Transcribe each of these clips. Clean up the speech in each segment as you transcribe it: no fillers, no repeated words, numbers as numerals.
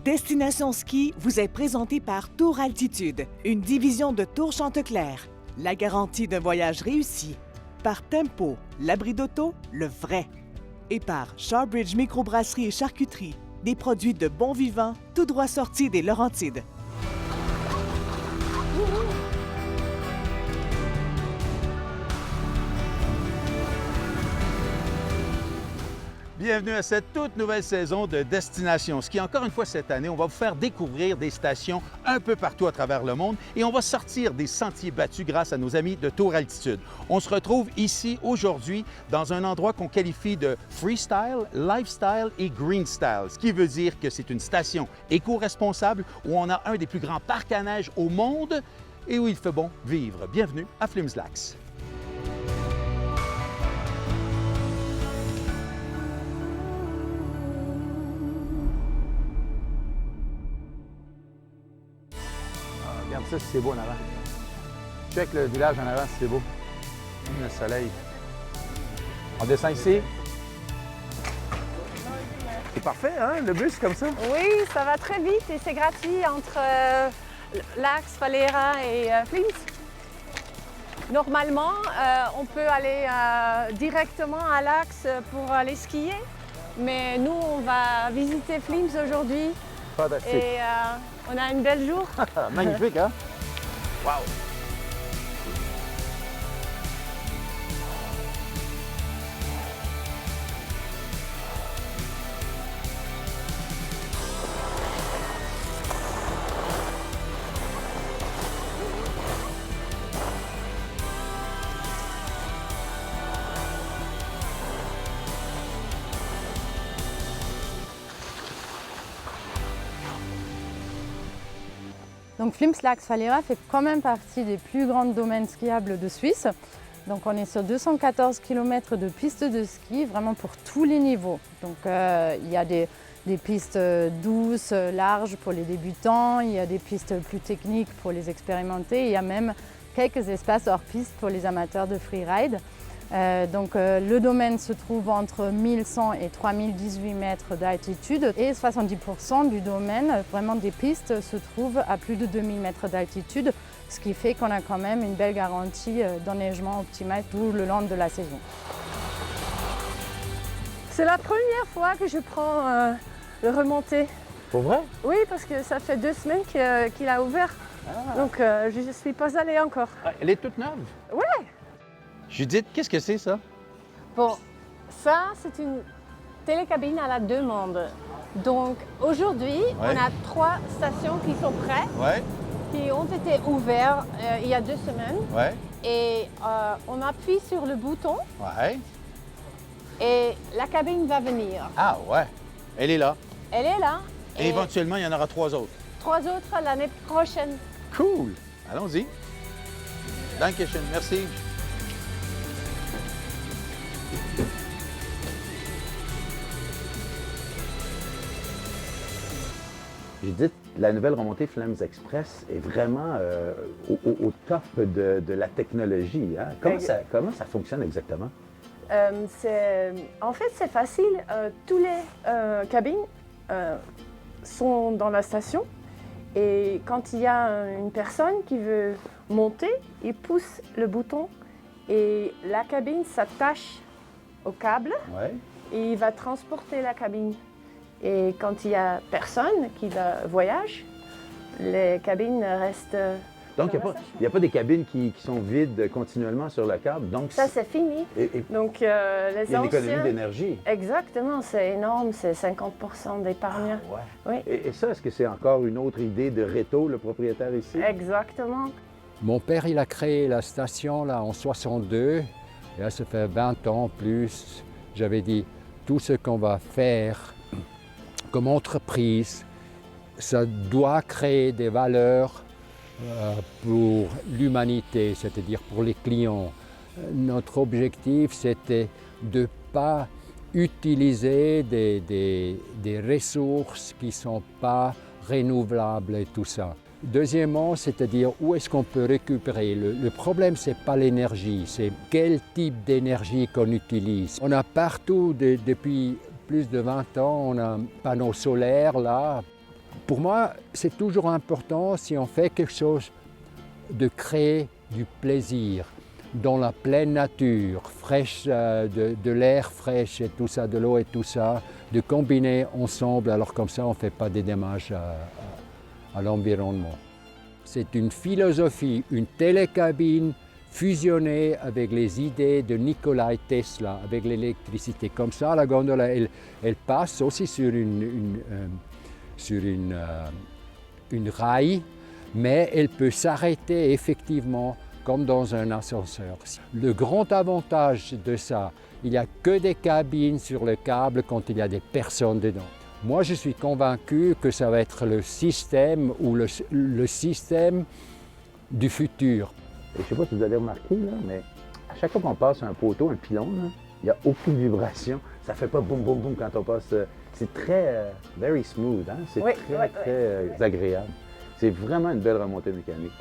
Destination Ski vous est présentée par Tour Altitude, une division de Tour Chanteclair. La garantie d'un voyage réussi. Par Tempo, l'abri d'auto, le vrai. Et par Shawbridge Microbrasserie et Charcuterie, des produits de bon vivant, tout droit sortis des Laurentides. Bienvenue à cette toute nouvelle saison de Destination Ski. Encore une fois cette année, on va vous faire découvrir des stations un peu partout à travers le monde et on va sortir des sentiers battus grâce à nos amis de Tour Altitude. On se retrouve ici aujourd'hui dans un endroit qu'on qualifie de freestyle, lifestyle et green style, ce qui veut dire que c'est une station éco-responsable où on a un des plus grands parcs à neige au monde et où il fait bon vivre. Bienvenue à Flimslax. Regarde ça si c'est beau en avant. Check le village en avant si c'est beau. Le soleil. On descend ici. C'est parfait, hein, le bus comme ça? Oui, ça va très vite et c'est gratuit entre l'Axe, Valera et Flims. Normalement, on peut aller directement à l'Axe pour aller skier, mais nous, on va visiter Flims aujourd'hui. Fantastique. Et on a une belle jour. Magnifique, hein? Wow! Donc Flims-Lax-Valera fait quand même partie des plus grands domaines skiables de Suisse. Donc on est sur 214 km de pistes de ski, vraiment pour tous les niveaux. Donc il y a des pistes douces, larges pour les débutants, il y a des pistes plus techniques pour les expérimentés, il y a même quelques espaces hors piste pour les amateurs de freeride. Le domaine se trouve entre 1100 et 3018 mètres d'altitude et 70% du domaine, vraiment des pistes, se trouve à plus de 2000 mètres d'altitude, ce qui fait qu'on a quand même une belle garantie d'enneigement optimal tout le long de la saison. C'est la première fois que je prends le remonté. Pour vrai? Oui, parce que ça fait 2 semaines qu'il a ouvert, donc je ne suis pas allée encore. Ah, elle est toute neuve? Ouais. Judith, qu'est-ce que c'est ça? Bon, ça c'est une télécabine à la demande. Donc aujourd'hui, on a 3 stations qui sont prêtes, qui ont été ouvertes il y a 2 semaines. Ouais. Et on appuie sur le bouton Ouais. et la cabine va venir. Ah ouais. Elle est là. Elle est là. Et éventuellement, il y en aura 3 autres. 3 autres l'année prochaine. Cool. Allons-y. Dankeschön. Merci. Judith, la nouvelle remontée Flames Express est vraiment au top de la technologie. Hein? Comment ça fonctionne exactement? En fait, c'est facile. Tous les cabines sont dans la station. Et quand il y a une personne qui veut monter, il pousse le bouton et la cabine s'attache au câble et il va transporter la cabine. Et quand il n'y a personne qui voyage, les cabines restent. Donc, il n'y a pas des cabines qui sont vides continuellement sur le câble. Donc, ça, c'est fini. Donc, les il y a une économie d'énergie. Exactement, c'est énorme, c'est 50% d'épargne. Ah, ouais. Oui. Et ça, est-ce que c'est encore une autre idée de Reto, le propriétaire ici? Exactement. Mon père, il a créé la station là, en 62. Et là, ça fait 20 ans plus. J'avais dit, tout ce qu'on va faire comme entreprise, ça doit créer des valeurs pour l'humanité, c'est-à-dire pour les clients. Notre objectif, c'était de ne pas utiliser des ressources qui ne sont pas renouvelables et tout ça. Deuxièmement, c'est-à-dire où est-ce qu'on peut récupérer. Le problème, ce n'est pas l'énergie, c'est quel type d'énergie qu'on utilise. On a partout, depuis plus de 20 ans, on a un panneau solaire là. Pour moi, c'est toujours important, si on fait quelque chose, de créer du plaisir dans la pleine nature, fraîche, de l'air fraîche et tout ça, de l'eau et tout ça, de combiner ensemble, alors comme ça on ne fait pas des dommages à l'environnement. C'est une philosophie, une télécabine fusionnée avec les idées de Nikola Tesla, avec l'électricité. Comme ça, la gondole, elle passe aussi sur une rail, mais elle peut s'arrêter effectivement comme dans un ascenseur. Le grand avantage de ça, il n'y a que des cabines sur le câble quand il y a des personnes dedans. Moi, je suis convaincu que ça va être le système ou le système du futur. Et je ne sais pas si vous avez remarqué, là, mais à chaque fois qu'on passe un poteau, un pylône, il n'y a aucune vibration. Ça ne fait pas boum, boum, boum quand on passe. C'est très, very smooth, hein? C'est très agréable. C'est vraiment une belle remontée mécanique.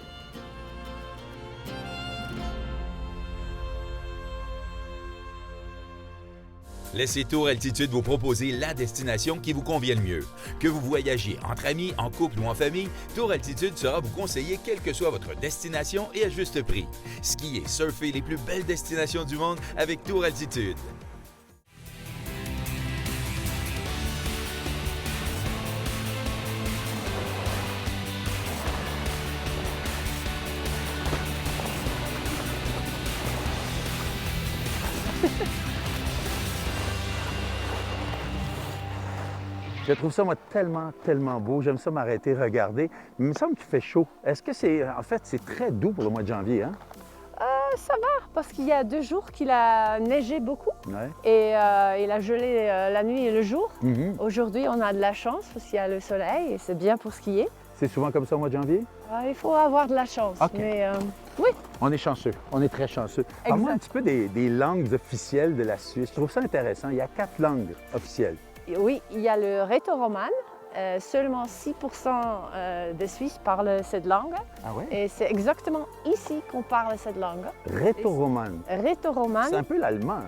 Laissez Tour Altitude vous proposer la destination qui vous convient le mieux. Que vous voyagiez entre amis, en couple ou en famille, Tour Altitude sera vous conseiller quelle que soit votre destination et à juste prix. Skier, surfer les plus belles destinations du monde avec Tour Altitude. Je trouve ça, moi, tellement beau. J'aime ça m'arrêter, regarder. Mais il me semble qu'il fait chaud. Est-ce que c'est... En fait, c'est très doux pour le mois de janvier, hein? Ça va, parce qu'il y a 2 jours qu'il a neigé beaucoup Ouais. et il a gelé la nuit et le jour. Mm-hmm. Aujourd'hui, on a de la chance parce qu'il y a le soleil et c'est bien pour skier. C'est souvent comme ça au mois de janvier? Il faut avoir de la chance. OK. Mais oui, On est chanceux. On est très chanceux. Parle-moi un petit peu des langues officielles de la Suisse. Je trouve ça intéressant. Il y a 4 langues officielles. oui, il y a le rétoroman. Seulement 6% des Suisses parlent cette langue. Ah ouais? Et c'est exactement ici qu'on parle cette langue. Rétoroman. Rétoroman. C'est un peu l'allemand.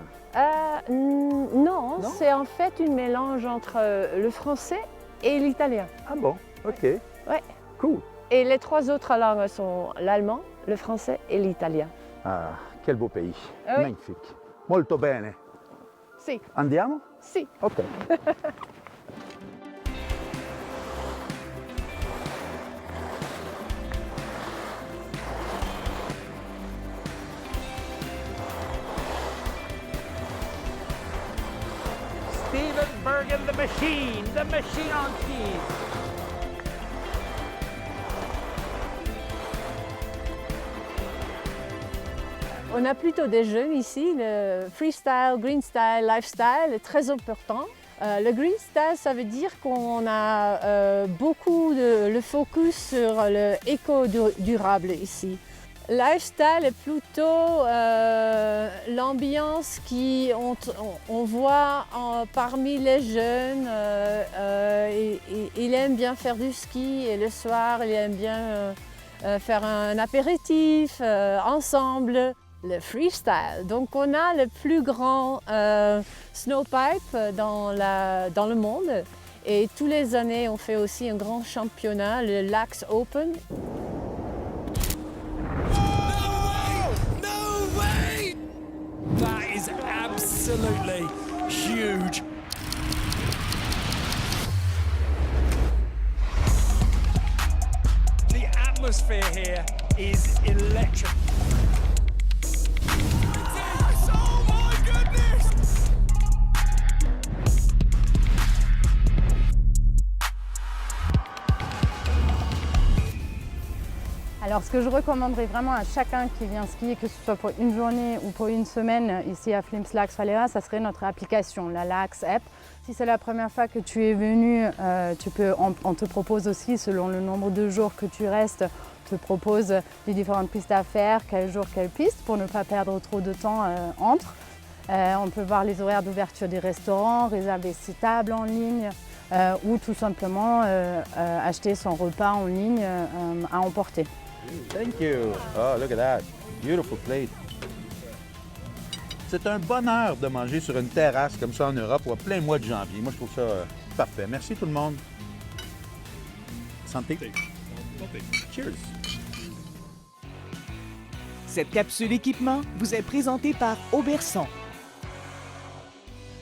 Non, Non? c'est en fait une mélange entre le français et l'italien. Ah bon? OK. Ouais. Cool. Et les 3 autres langues sont l'allemand, le français et l'italien. Ah, quel beau pays. Ah oui. Magnifique. Molto bene. Si, Andiamo? si. OK. Steven Bergen, the machine on skis. On a plutôt des jeunes ici. Le freestyle, green style, lifestyle est très important. Le green style, ça veut dire qu'on a beaucoup le focus sur le éco-durable ici. Lifestyle est plutôt l'ambiance qu'on voit parmi les jeunes. Il aime bien faire du ski et le soir, il aime bien faire un apéritif ensemble. Le freestyle. Donc on a le plus grand snowpipe dans le monde. Et tous les années, on fait aussi un grand championnat, le Lax Open. That is absolutely huge. The atmosphere here is electric. Oh my goodness! Alors ce que je recommanderais vraiment à chacun qui vient skier, que ce soit pour une journée ou pour une semaine ici à Flims Lax Valera, ça serait notre application, la Lax App. Si c'est la première fois que tu es venu, on te propose aussi, selon le nombre de jours que tu restes, on te propose les différentes pistes à faire, quel jour, quelle piste, pour ne pas perdre trop de temps entre. On peut voir les horaires d'ouverture des restaurants, réserver ses tables en ligne ou tout simplement acheter son repas en ligne à emporter. Thank you. Oh, look at that. Beautiful plate. C'est un bonheur de manger sur une terrasse comme ça en Europe ou à plein mois de janvier. Moi, je trouve ça parfait. Merci tout le monde. Santé. Cheers. Cette capsule équipement vous est présentée par Auberson.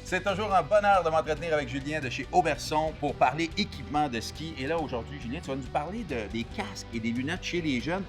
C'est toujours un bonheur de m'entretenir avec Julien de chez Auberson pour parler équipement de ski. Et là, aujourd'hui, Julien, tu vas nous parler des casques et des lunettes chez les jeunes.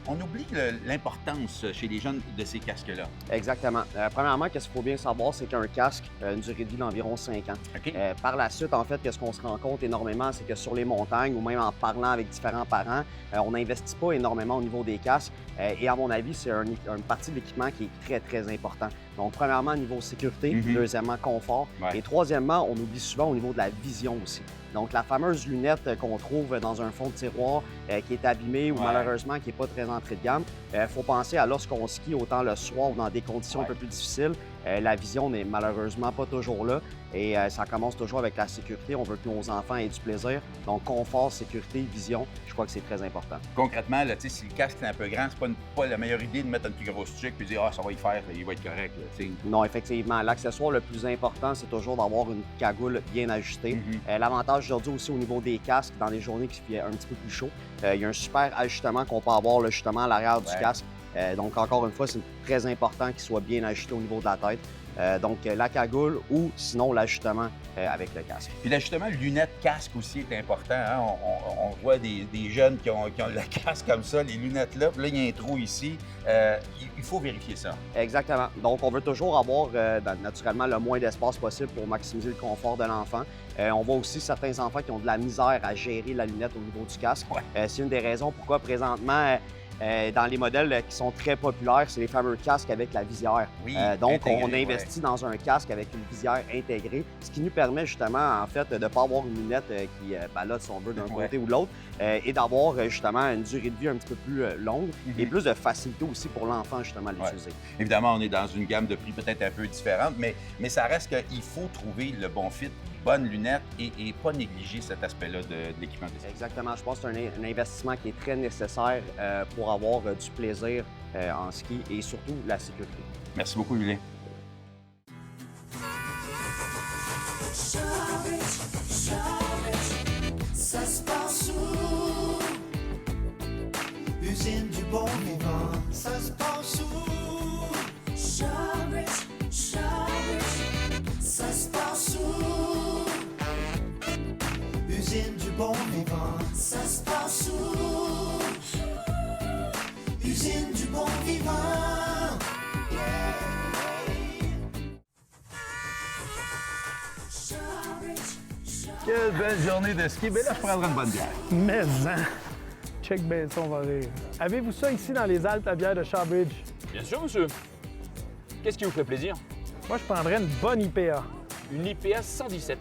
On oublie l'importance chez les jeunes de ces casques-là. Exactement. Premièrement, qu'est-ce qu'il faut bien savoir, c'est qu'un casque a une durée de vie d'environ 5 ans. OK. Par la suite, en fait, qu'est-ce qu'on se rend compte énormément, c'est que sur les montagnes ou même en parlant avec différents parents, on n'investit pas énormément au niveau des casques. Et à mon avis, c'est une partie de l'équipement qui est très, très important. Donc, premièrement, au niveau sécurité, deuxièmement, confort. Ouais. Et troisièmement, on oublie souvent au niveau de la vision aussi. Donc, la fameuse lunette qu'on trouve dans un fond de tiroir qui est abîmée ou malheureusement qui n'est pas très entrée de gamme, il faut penser à lorsqu'on skie, autant le soir ou dans des conditions un peu plus difficiles, la vision n'est malheureusement pas toujours là. Et ça commence toujours avec la sécurité. On veut que nos enfants aient du plaisir. Donc, confort, sécurité, vision, je crois que c'est très important. Concrètement, là, si le casque est un peu grand, c'est pas la meilleure idée de mettre une plus grosse tuque et de dire « Ah, ça va y faire, il va être correct. » Non, effectivement. L'accessoire le plus important, c'est toujours d'avoir une cagoule bien ajustée. L'avantage aujourd'hui aussi au niveau des casques, dans les journées qui fait un petit peu plus chaud, il y a un super ajustement qu'on peut avoir là, justement à l'arrière du casque. Donc, encore une fois, c'est très important qu'il soit bien ajusté au niveau de la tête. Donc, la cagoule ou sinon l'ajustement avec le casque. Puis l'ajustement lunettes-casque aussi est important. Hein? On voit des jeunes qui ont le casque comme ça, les lunettes-là, puis là, il y a un trou ici. Il faut vérifier ça. Exactement. Donc, on veut toujours avoir naturellement le moins d'espace possible pour maximiser le confort de l'enfant. On voit aussi certains enfants qui ont de la misère à gérer la lunette au niveau du casque. C'est une des raisons pourquoi présentement, dans les modèles qui sont très populaires, c'est les fameux casques avec la visière. Oui, donc, intégré, on investit dans un casque avec une visière intégrée, ce qui nous permet justement, en fait, de ne pas avoir une lunette qui, là, si on veut, d'un côté ou de l'autre, et d'avoir justement une durée de vie un petit peu plus longue et plus de facilité aussi pour l'enfant, justement, à l'utiliser. Évidemment, on est dans une gamme de prix peut-être un peu différente, mais ça reste qu'il faut trouver le bon fit, bonnes lunettes et pas négliger cet aspect-là de l'équipement de ski. Exactement. Je pense que c'est un investissement qui est très nécessaire pour avoir du plaisir en ski et surtout la sécurité. Merci beaucoup, Julien. Ça se passe où? Usine du bon vivant. Ça se passe où? Shawbridge, ça se passe où? Usine du bon vivant. Ça se passe où? Usine du bon vivant. Quelle belle journée de ski. Mais là, je prendrai une bonne bière. Mais hein! Check bien ça, on va rire. Avez-vous ça ici dans les Alpes, la bière de Shawbridge? Bien sûr, monsieur. Qu'est-ce qui vous fait plaisir? Moi, je prendrais une bonne IPA. Une IPA 117.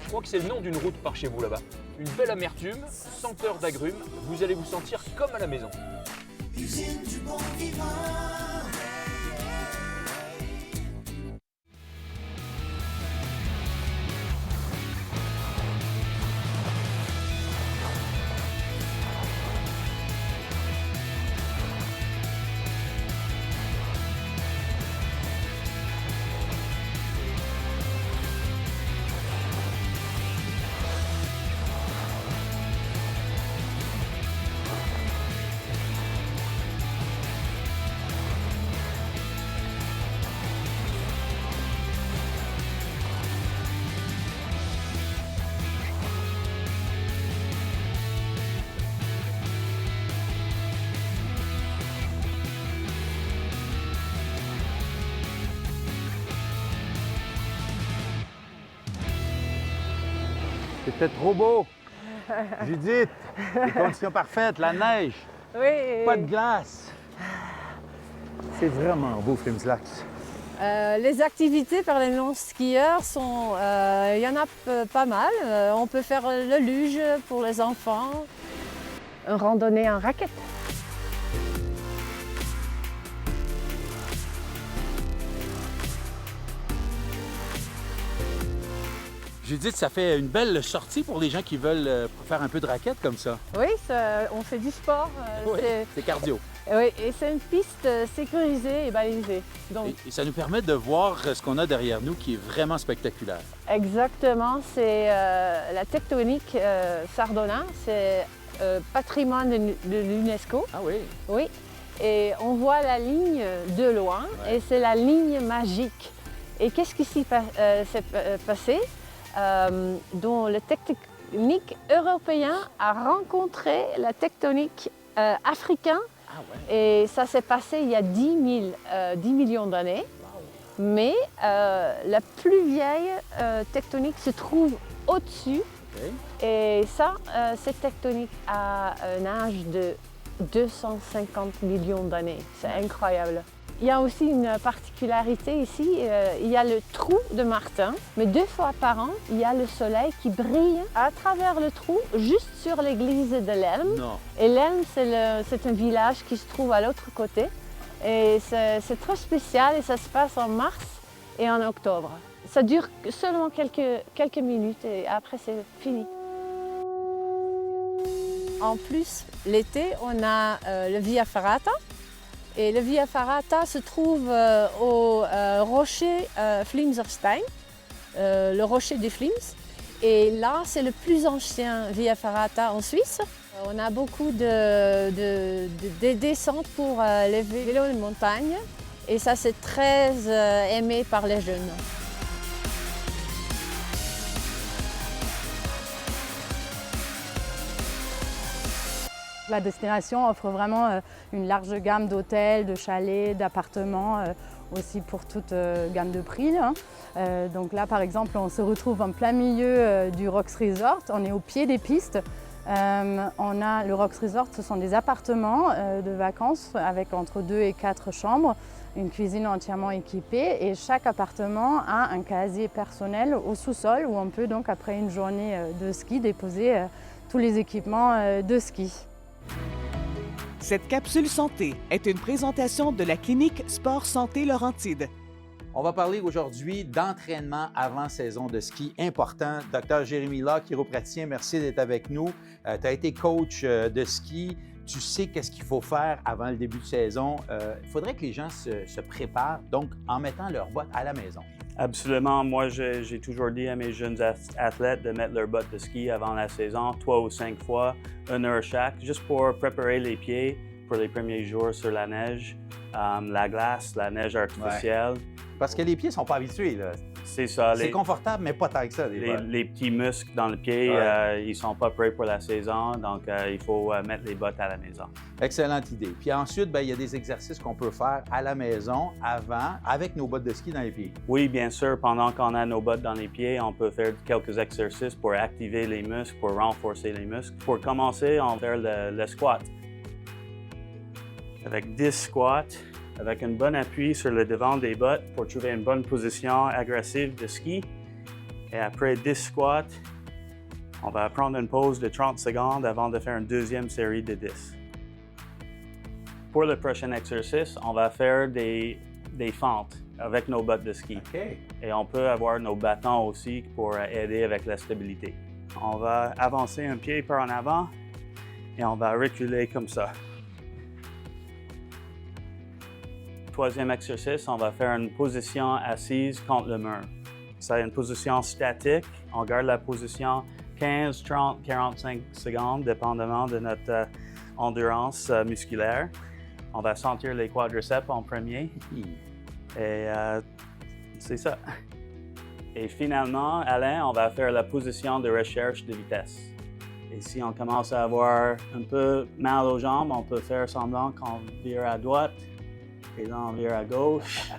Je crois que c'est le nom d'une route par chez vous là-bas. Une belle amertume, senteur d'agrumes, vous allez vous sentir comme à la maison. Usine du bon vivant. C'était trop beau. Judith, les conditions parfaites, la neige, Oui. pas de glace. C'est vraiment beau, Frimslax. Les activités par les non-skieurs sont... Il y en a pas mal. On peut faire le luge pour les enfants. Une randonnée en raquette. Judith, ça fait une belle sortie pour les gens qui veulent faire un peu de raquette comme ça. Oui, on fait du sport. C'est cardio. Oui, et c'est une piste sécurisée et balisée. Donc, Et ça nous permet de voir ce qu'on a derrière nous qui est vraiment spectaculaire. exactement, c'est la tectonique Sardona, c'est patrimoine de l'UNESCO. Ah oui? Oui, et on voit la ligne de loin et c'est la ligne magique. Et qu'est-ce qui s'est passé? Dont le tectonique européen a rencontré la tectonique africaine. Et ça s'est passé il y a 10 millions d'années. Mais la plus vieille tectonique se trouve au-dessus. Et ça, cette tectonique a un âge de 250 millions d'années. C'est incroyable. Il y a aussi une particularité ici, il y a le trou de Martin, mais 2 fois par an, il y a le soleil qui brille à travers le trou, juste sur l'église de l'Elm. Et l'Elm, c'est un village qui se trouve à l'autre côté. Et c'est très spécial et ça se passe en mars et en octobre. Ça dure seulement quelques minutes et après c'est fini. En plus, l'été, on a le Via Ferrata. Et le Via Ferrata se trouve au rocher Flimserstein, le rocher des Flims. Et là, c'est le plus ancien Via Ferrata en Suisse. On a beaucoup de descentes pour les vélos de montagne. Et ça, c'est très aimé par les jeunes. La destination offre vraiment une large gamme d'hôtels, de chalets, d'appartements, aussi pour toute gamme de prix. Donc là, par exemple, on se retrouve en plein milieu du Rox Resort. On est au pied des pistes. Le Rox Resort, ce sont des appartements de vacances avec entre 2 et 4 chambres, une cuisine entièrement équipée et chaque appartement a un casier personnel au sous-sol où on peut donc, après une journée de ski, déposer tous les équipements de ski. Cette capsule santé est une présentation de la clinique Sport Santé Laurentide. On va parler aujourd'hui d'entraînement avant saison de ski important. Dr Jérémy Law, chiropraticien, merci d'être avec nous. Tu as été coach de ski. Tu sais qu'est-ce qu'il faut faire avant le début de saison. Il faudrait que les gens se préparent, donc en mettant leurs bottes à la maison. Absolument. Moi, j'ai toujours dit à mes jeunes athlètes de mettre leurs bottes de ski avant la saison, 3 ou 5 fois, 1 heure chaque, juste pour préparer les pieds pour les premiers jours sur la neige, la glace, la neige artificielle. Ouais. Parce que les pieds ne sont pas habitués, là. C'est ça. C'est confortable, mais pas tant que ça. Les petits muscles dans le pied, ils ne sont pas prêts pour la saison, donc il faut mettre les bottes à la maison. Excellente idée. Puis ensuite, il y a des exercices qu'on peut faire à la maison avant, avec nos bottes de ski dans les pieds. Oui, bien sûr. Pendant qu'on a nos bottes dans les pieds, on peut faire quelques exercices pour activer les muscles, pour renforcer les muscles. Pour commencer, on va faire le squat. Avec 10 squats, avec un bon appui sur le devant des bottes pour trouver une bonne position agressive de ski. Et après 10 squats, on va prendre une pause de 30 secondes avant de faire une deuxième série de 10. Pour le prochain exercice, on va faire des fentes avec nos bottes de ski. Okay. Et on peut avoir nos bâtons aussi pour aider avec la stabilité. On va avancer un pied par en avant et on va reculer comme ça. Troisième exercice, on va faire une position assise contre le mur. C'est une position statique. On garde la position 15, 30, 45 secondes, dépendamment de notre endurance musculaire. On va sentir les quadriceps en premier. Et c'est ça. Et finalement, Alain, on va faire la position de recherche de vitesse. Et si on commence à avoir un peu mal aux jambes, on peut faire semblant qu'on vire à droite. Et là, on vire à gauche.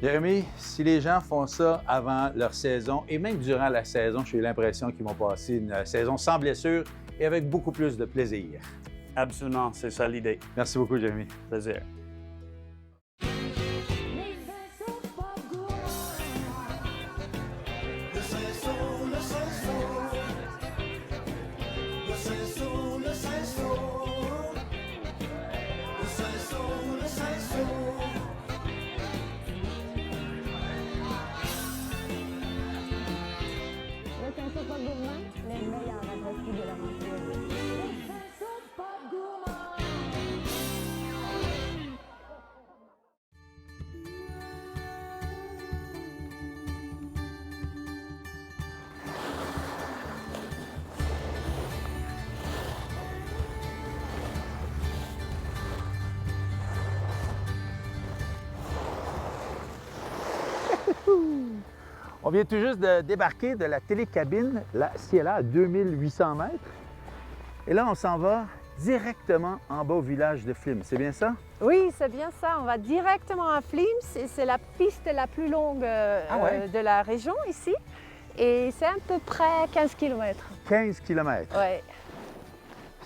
Jérémy, si les gens font ça avant leur saison et même durant la saison, j'ai l'impression qu'ils vont passer une saison sans blessure et avec beaucoup plus de plaisir. Absolument, c'est ça l'idée. Merci beaucoup, Jérémy. Plaisir. Le Saint-Saul gourmand, les meilleurs adresses de l'aventure. On vient tout juste de débarquer de la télécabine, la Ciela, à 2800 mètres. Et là, on s'en va directement en bas au village de Flims. C'est bien ça? Oui, c'est bien ça. On va directement à Flims et c'est la piste la plus longue de la région ici. Et c'est à peu près 15 km. 15 km. Oui.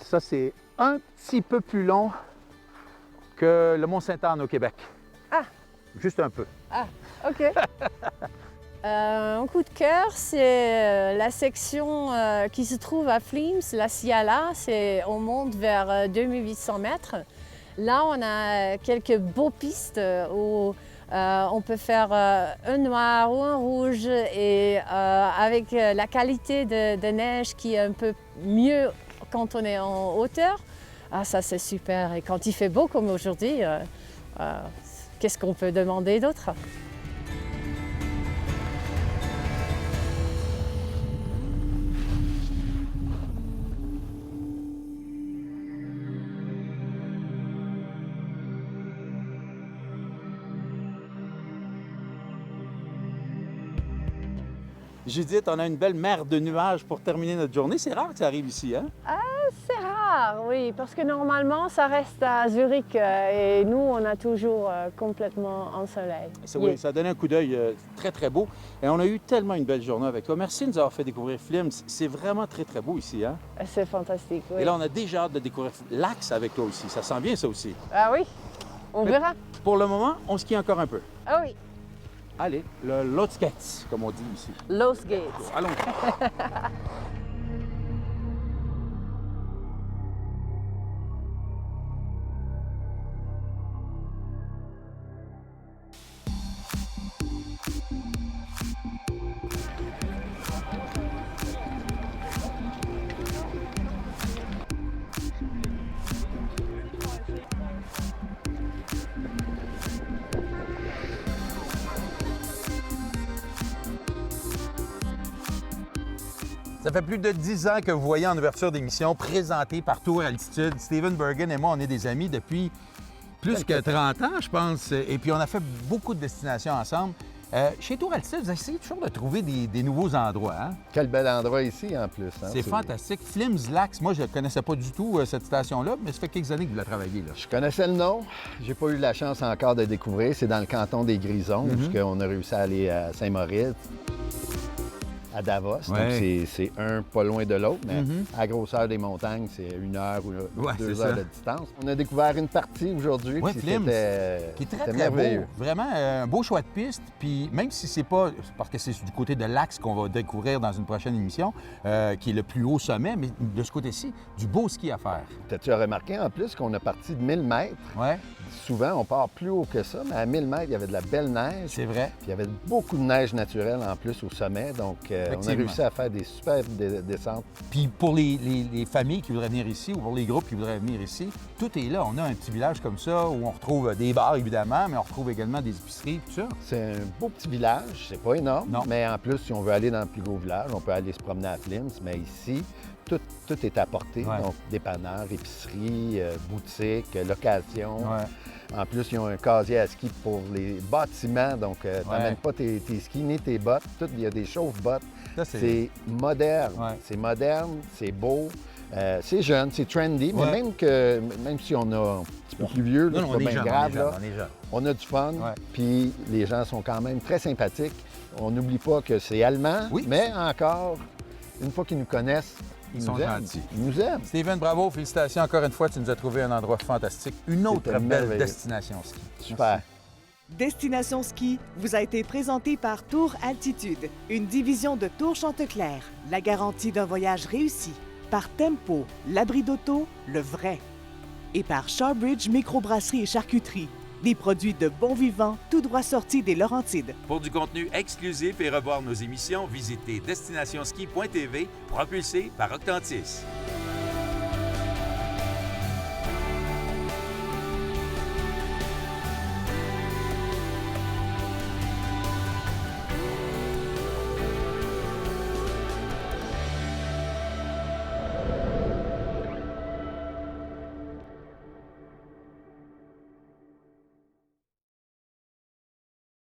Ça, c'est un petit peu plus long que le Mont-Sainte-Anne au Québec. Ah! Juste un peu. Ah, OK. Un coup de cœur, c'est la section qui se trouve à Flims, la Ciela. On monte vers 2800 mètres. Là, on a quelques beaux pistes où on peut faire un noir ou un rouge et avec la qualité de neige qui est un peu mieux quand on est en hauteur. Ah, ça, c'est super. Et quand il fait beau comme aujourd'hui, qu'est-ce qu'on peut demander d'autre? Judith, on a une belle mer de nuages pour terminer notre journée. C'est rare que ça arrive ici, hein? C'est rare, oui, parce que normalement, ça reste à Zurich et nous, on a toujours complètement en soleil. Oui, ça a donné un coup d'œil très, très beau. Et on a eu tellement une belle journée avec toi. Merci de nous avoir fait découvrir Flims. C'est vraiment très, très beau ici, hein? C'est fantastique, oui. Et là, on a déjà hâte de découvrir l'Axe avec toi aussi. Ça sent bien, ça aussi. Ah oui, on verra. Pour le moment, on skie encore un peu. Ah oui. Allez, le Los Gates, comme on dit ici. Los Gates. Allons. Ça fait plus de 10 ans que vous voyez en ouverture d'émission présentée par Tour Altitude. Steven Bergen et moi, on est des amis depuis plus que 30 ans, je pense. Et puis, on a fait beaucoup de destinations ensemble. Chez Tour Altitude, vous essayez toujours de trouver des nouveaux endroits. Hein? Quel bel endroit ici, en plus. Hein? C'est fantastique. Flims Lax, moi, je ne connaissais pas du tout cette station-là, mais ça fait quelques années que vous la travaillez. Là. Je connaissais le nom. J'ai pas eu la chance encore de découvrir. C'est dans le canton des Grisons, puisqu'on a réussi à aller à Saint-Maurice, à Davos. Ouais. Donc, c'est un pas loin de l'autre, mais à la grosseur des montagnes, c'est 1 heure ou 2 heures de distance. On a découvert une partie aujourd'hui, Oui, Flims, qui est très, très beau. Vraiment, un beau choix de piste. Puis même si c'est pas, parce que c'est du côté de l'Axe qu'on va découvrir dans une prochaine émission, qui est le plus haut sommet, mais de ce côté-ci, du beau ski à faire. T'as-tu remarqué en plus qu'on a parti de 1000 mètres? Oui. Souvent, on part plus haut que ça, mais à 1000 mètres, il y avait de la belle neige. C'est vrai. Puis il y avait beaucoup de neige naturelle en plus au sommet. Donc, on a réussi à faire des superbes descentes. Puis pour les familles qui voudraient venir ici ou pour les groupes qui voudraient venir ici, tout est là. On a un petit village comme ça où on retrouve des bars, évidemment, mais on retrouve également des épiceries, tout ça. C'est un beau petit village. C'est pas énorme. Non. Mais en plus, si on veut aller dans le plus gros village, on peut aller se promener à Flims. Mais ici, tout est à portée. Ouais. Donc, dépanneurs, épicerie, boutique, location. Ouais. En plus, ils ont un casier à ski pour les bâtiments. Donc, tu n'amènes pas tes skis ni tes bottes. Il y a des chauffe-bottes. C'est moderne. Ouais. C'est moderne, c'est beau. C'est jeune, c'est trendy. Mais même si on a un petit peu plus vieux, c'est pas bien grave. On a du fun. Ouais. Puis les gens sont quand même très sympathiques. On n'oublie pas que c'est allemand, mais encore, une fois qu'ils nous connaissent, ils sont gentils. Ils nous aiment. Steven, bravo, félicitations encore une fois. Tu nous as trouvé un endroit fantastique. Une autre belle destination ski. Super. Merci. Destination Ski vous a été présentée par Tour Altitude, une division de Tour Chanteclair. La garantie d'un voyage réussi. Par Tempo, l'abri d'auto, le vrai. Et par Shawbridge Microbrasserie et Charcuterie, des produits de bon vivant tout droit sortis des Laurentides. Pour du contenu exclusif et revoir nos émissions, visitez destinationski.tv, propulsé par Octantis.